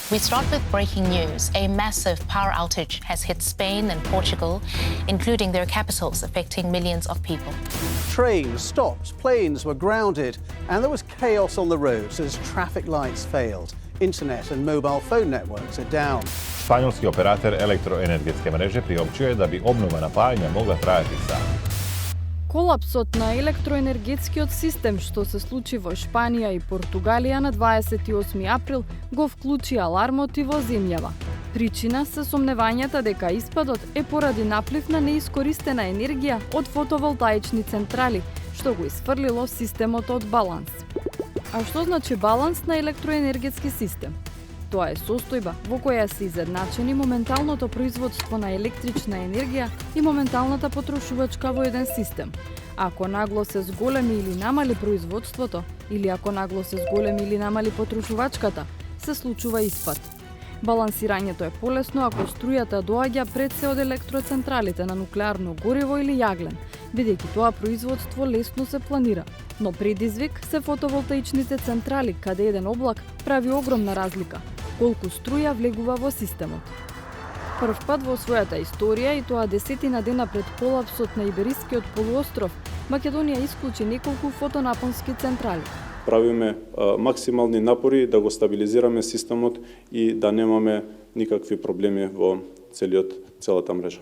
We start with breaking news. A massive power outage has hit Spain and Portugal, including their capitals, affecting millions of people. Trains stopped, planes were grounded, and there was chaos on the roads as traffic lights failed. Internet and mobile phone networks are down. Шпањолски оператор електроенергетски мрежи приопќuje да би обнова напаѓања могла трајати сати. Колапсот на електроенергетскиот систем што се случи во Шпанија и Португалија на 28 април го вклучи алармот и во земјава. Причина се сомневањата дека испадот е поради наплив на неискористена енергија од фотоволтаични централи, што го исфрлило системот од баланс. А што значи баланс на електроенергетски систем? Тоа е состојба во која се изедначени моменталното производство на електрична енергија и моменталната потрошувачка во еден систем. Ако нагло се зголеми или намали производството, или ако нагло се зголеми или намали потрошувачката, се случува испад. Балансирањето е полесно ако струјата доаѓа пред се од електроцентралите на нуклеарно гориво или јаглен, бидејќи тоа производство лесно се планира. Но предизвик се фотоволтаичните централи, каде еден облак прави огромна разлика колку струја влегува во системот. Прв пат во својата историја, и тоа десетина дена пред колапсот на Иберискиот полуостров, Македонија исклучи неколку фотонапонски централи. Правиме максимални напори да го стабилизираме системот и да немаме никакви проблеми во целата мрежа.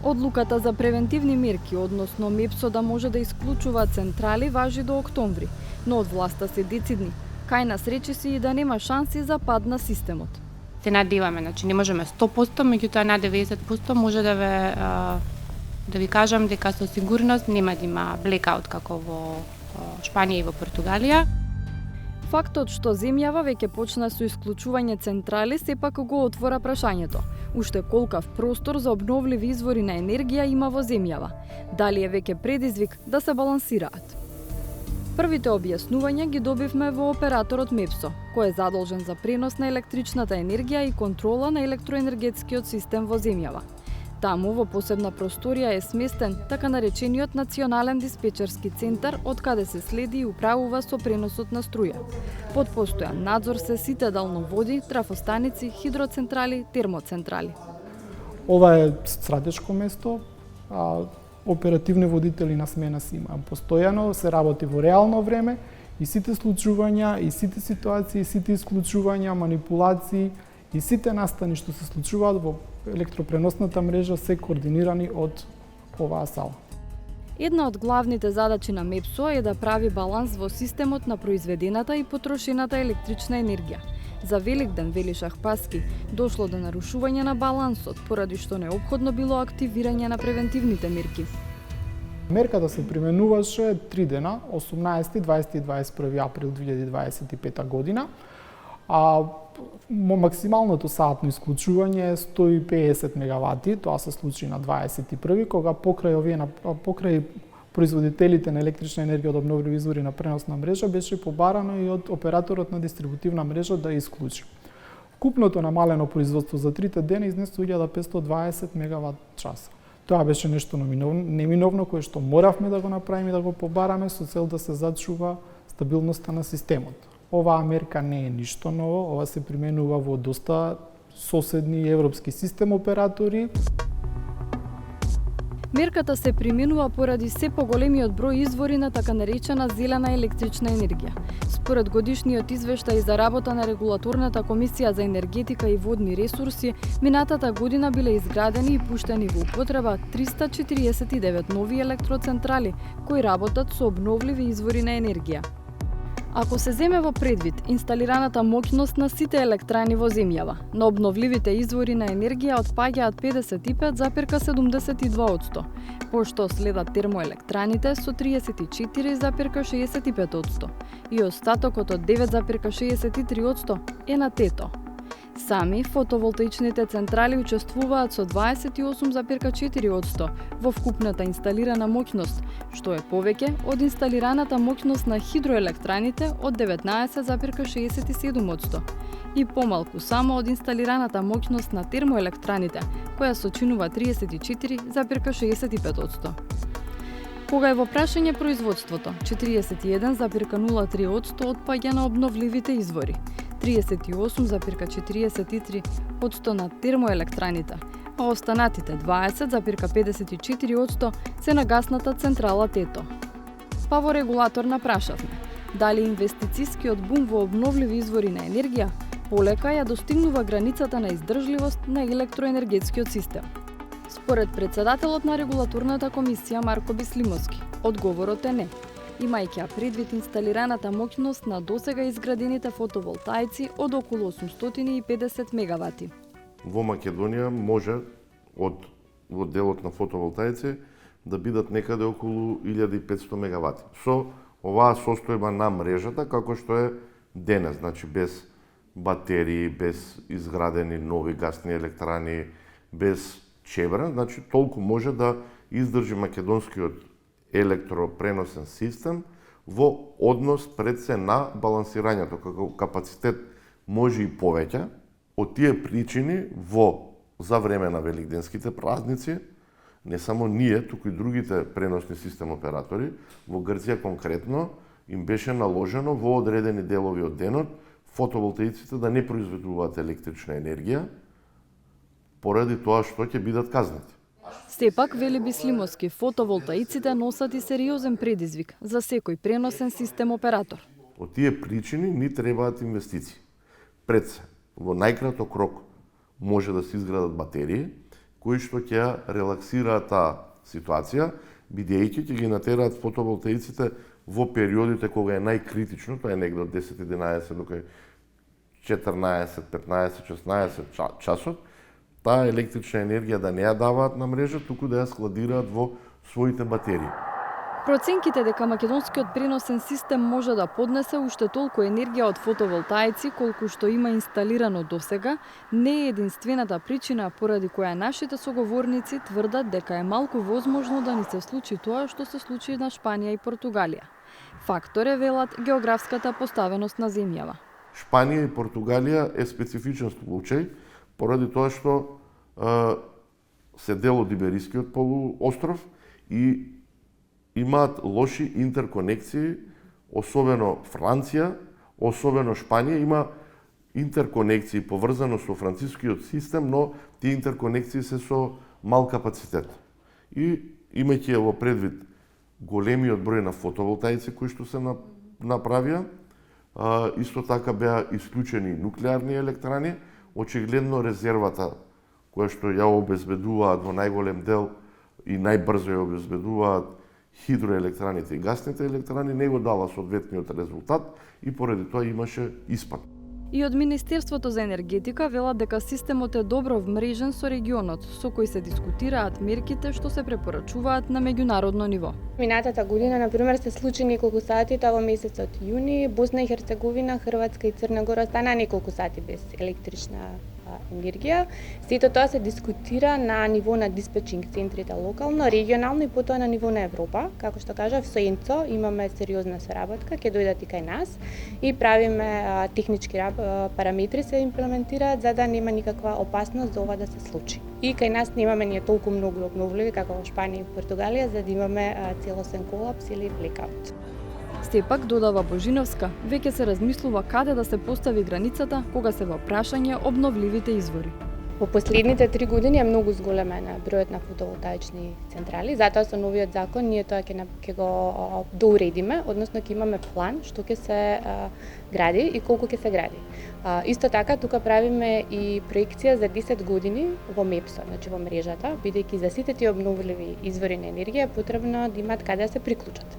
Одлуката за превентивни мерки, односно МЕПСО да може да исклучува централи, важи до октомври, но од власта се децидни. Кај нас речиси и да нема шанси за пад на системот. Се надеваме, значи не можеме 100%, меѓутоа на 90% може да ви кажам дека со сигурност нема да има блекаут како во Шпанија и во Португалија. Фактот што земјава веќе почна со исклучување централи сепак го отвора прашањето. Уште колкав простор за обновливи извори на енергија има во земјава? Дали е веќе предизвик да се балансираат? Првите објаснувања ги добивме во операторот МЕПСО, кој е задолжен за пренос на електричната енергија и контрола на електроенергетскиот систем во земјава. Таму во посебна просторија е сместен така наречениот национален диспечерски центар, од каде се следи и управува со преносот на струја. Под постојан надзор се сите далноводи, трафостаници, хидроцентрали, термоцентрали. Ова е стратешко место, оперативни водители на смена си има. Постојано се работи во реално време и сите случувања, и сите ситуации, и сите исклучувања, манипулации и сите настани што се случуваат во електропреносната мрежа се координирани од оваа сала. Една од главните задачи на МЕПСО е да прави баланс во системот на произведената и потрошената електрична енергија. За Великден, вели Шахпаски, дошло до нарушување на балансот, поради што неопходно било активирање на превентивните мерки. Мерката се применуваше 3 дена, 18, 20 и 21 април 2025 година, а максималното саатно исклучување е 150 мегавати, тоа се случи на 21, кога покрај производителите на електрична енергија од обновливи извори на преносна мрежа беше побарано и од операторот на дистрибутивна мрежа да исклучи. Купното намалено производство за 3 дена изнесе 1520 мегават часа. Тоа беше нешто неминовно кое што моравме да го направиме и да го побараме со цел да се зачува стабилноста на системот. Оваа мерка не е ништо ново, ова се применува во доста соседни европски систем оператори. Мерката се применува поради се поголемиот број извори на така наречена зелена електрична енергија. Според годишниот извештај за работа на Регулаторната комисија за енергетика и водни ресурси, минатата година биле изградени и пуштени во употреба 349 нови електроцентрали кои работат со обновливи извори на енергија. Ако се земе во предвид инсталираната моќност на сите електрани во земјава, на обновливите извори на енергија отпаѓаат 55,72%, пошто следат термоелектраните со 34,65% и остатокот од 9,63% е на ТЕТО. Сами фотоволтаичните централи учествуваат со 28,4% во вкупната инсталирана моќност, што е повеќе од инсталираната моќност на хидроелектраните од 19,67% и помалку само од инсталираната моќност на термоелектраните, која сочинува 34,65%. Кога е во прашање производството, 41,03% отпаѓа на обновливите извори, 38,43% на термоелектраните, а останатите 20,54% се на гасната централа Тето. Па во регулатор напрашавме, дали инвестицискиот бум во обновливи извори на енергија полека ја достигнува границата на издржливост на електроенергетскиот систем. Според председателот на регулаторната комисија Марко Бислимовски, одговорот е не, имајќи ја предвид инсталираната моќност на досега изградените фотоволтаици од околу 850 мегавати. Во Македонија може во делот на фотоволтаици да бидат некаде околу 1500 мегавати. Со оваа состојба на мрежата како што е денес, значи без батерии, без изградени нови гасни електрани, без чебра, значи толку може да издржи македонскиот електропреносен систем во однос пред се на балансирањето, како капацитет може и повеќе. Од тие причини за време на великденските празници, не само ние, туку и другите преносни систем оператори, во Грција конкретно, им беше наложено во одредени делови од денот фотоволтаиците да не произведуваат електрична енергија, поради тоа што ќе бидат казнати. Сепак, вели Бислимовски, фотоволтаиците носат и сериозен предизвик за секој преносен систем оператор. Од тие причини ни требаат инвестиции. Пред се, во најкраток рок може да се изградат батерии, кои што ќе ја релаксираат таа ситуација, бидејќи ќе ги натераат фотоволтаиците во периодите кога е најкритично, тоа е негде од 10-11 до 14-15-16 часот, таа електрична енергија да не ја даваат на мрежа, туку да ја складираат во своите батерии. Проценките дека македонскиот преносен систем може да поднесе уште толку енергија од фотоволтаици колку што има инсталирано досега, не е единствената причина поради која нашите соговорници тврдат дека е малку возможно да ни се случи тоа што се случи на Шпанија и Португалија. Фактор е, велат, географската поставеност на земјава. Шпанија и Португалија е специфичен случај, поради тоа што се дел од Иберискиот полуостров и имаат лоши интерконекции, особено Франција, особено Шпанија има интерконекции поврзано со францискиот систем, но тие интерконекции се со мал капацитет. И имајќи во предвид големиот број на фотоволтаици кои што се направија, исто така беа исклучени нуклеарни електрани, очигледно резервата која што ја обезбедуваат во најголем дел и најбрзо ја обезбедуваат хидроелектраните и гасните електрани, не го дала соодветниот резултат и поради тоа имаше испад. И од Министерството за енергетика велат дека системот е добро вмрежен со регионот, со кој се дискутираат мерките што се препорачуваат на меѓународно ниво. Минатата година, например, се случи неколку сати, тоа во месецот јуни, Босна и Херцеговина, Хрватска и Црна Гора стана неколку сати без електрична енергија. Сето тоа се дискутира на ниво на диспечинг центрите локално, регионално и потоа на ниво на Европа. Како што кажав, со ЕНЦО имаме сериозна соработка, ќе дојдат и кај нас и правиме технички параметри се имплементираат за да нема никаква опасност за ова да се случи. И кај нас немаме ние толку многу обновливи како во Шпанија и Португалија за да имаме целосен колапс или блекаут. Сепак, додава Божиновска, веќе се размислува каде да се постави границата кога се во прашање обновливите извори. Во последните 3 години е многу зголемен бројот на фотоволтаични централи, затоа со новиот закон ние тоа ќе го доуредиме, односно ќе имаме план што ќе се гради и колку ќе се гради. Исто така тука правиме и проекција за 10 години во МЕПСО, значи во мрежата, бидејќи за сите тие обновливи извори на енергија е потребно да имаат каде да се приклучат.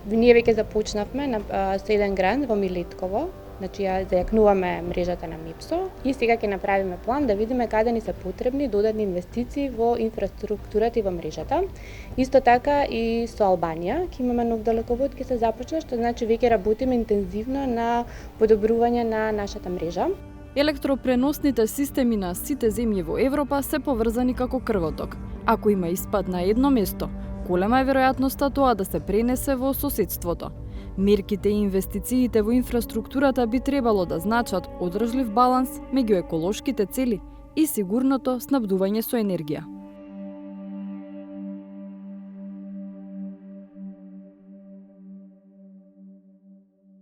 Ние веќе започнавме со еден грант во Милетково, значи ја зајакнуваме мрежата на МЕПСО и сега ќе направиме план да видиме каде ни се потребни додатни инвестиции во инфраструктурата и во мрежата. Исто така и со Албанија ќе имаме нов далековод ќе се започне, што значи веќе работиме интензивно на подобрување на нашата мрежа. Електропреносните системи на сите земји во Европа се поврзани како крвоток. Ако има испад на едно место, голема е веројатноста тоа да се пренесе во соседството. Мерките и инвестициите во инфраструктурата би требало да значат одржлив баланс меѓу еколошките цели и сигурното снабдување со енергија.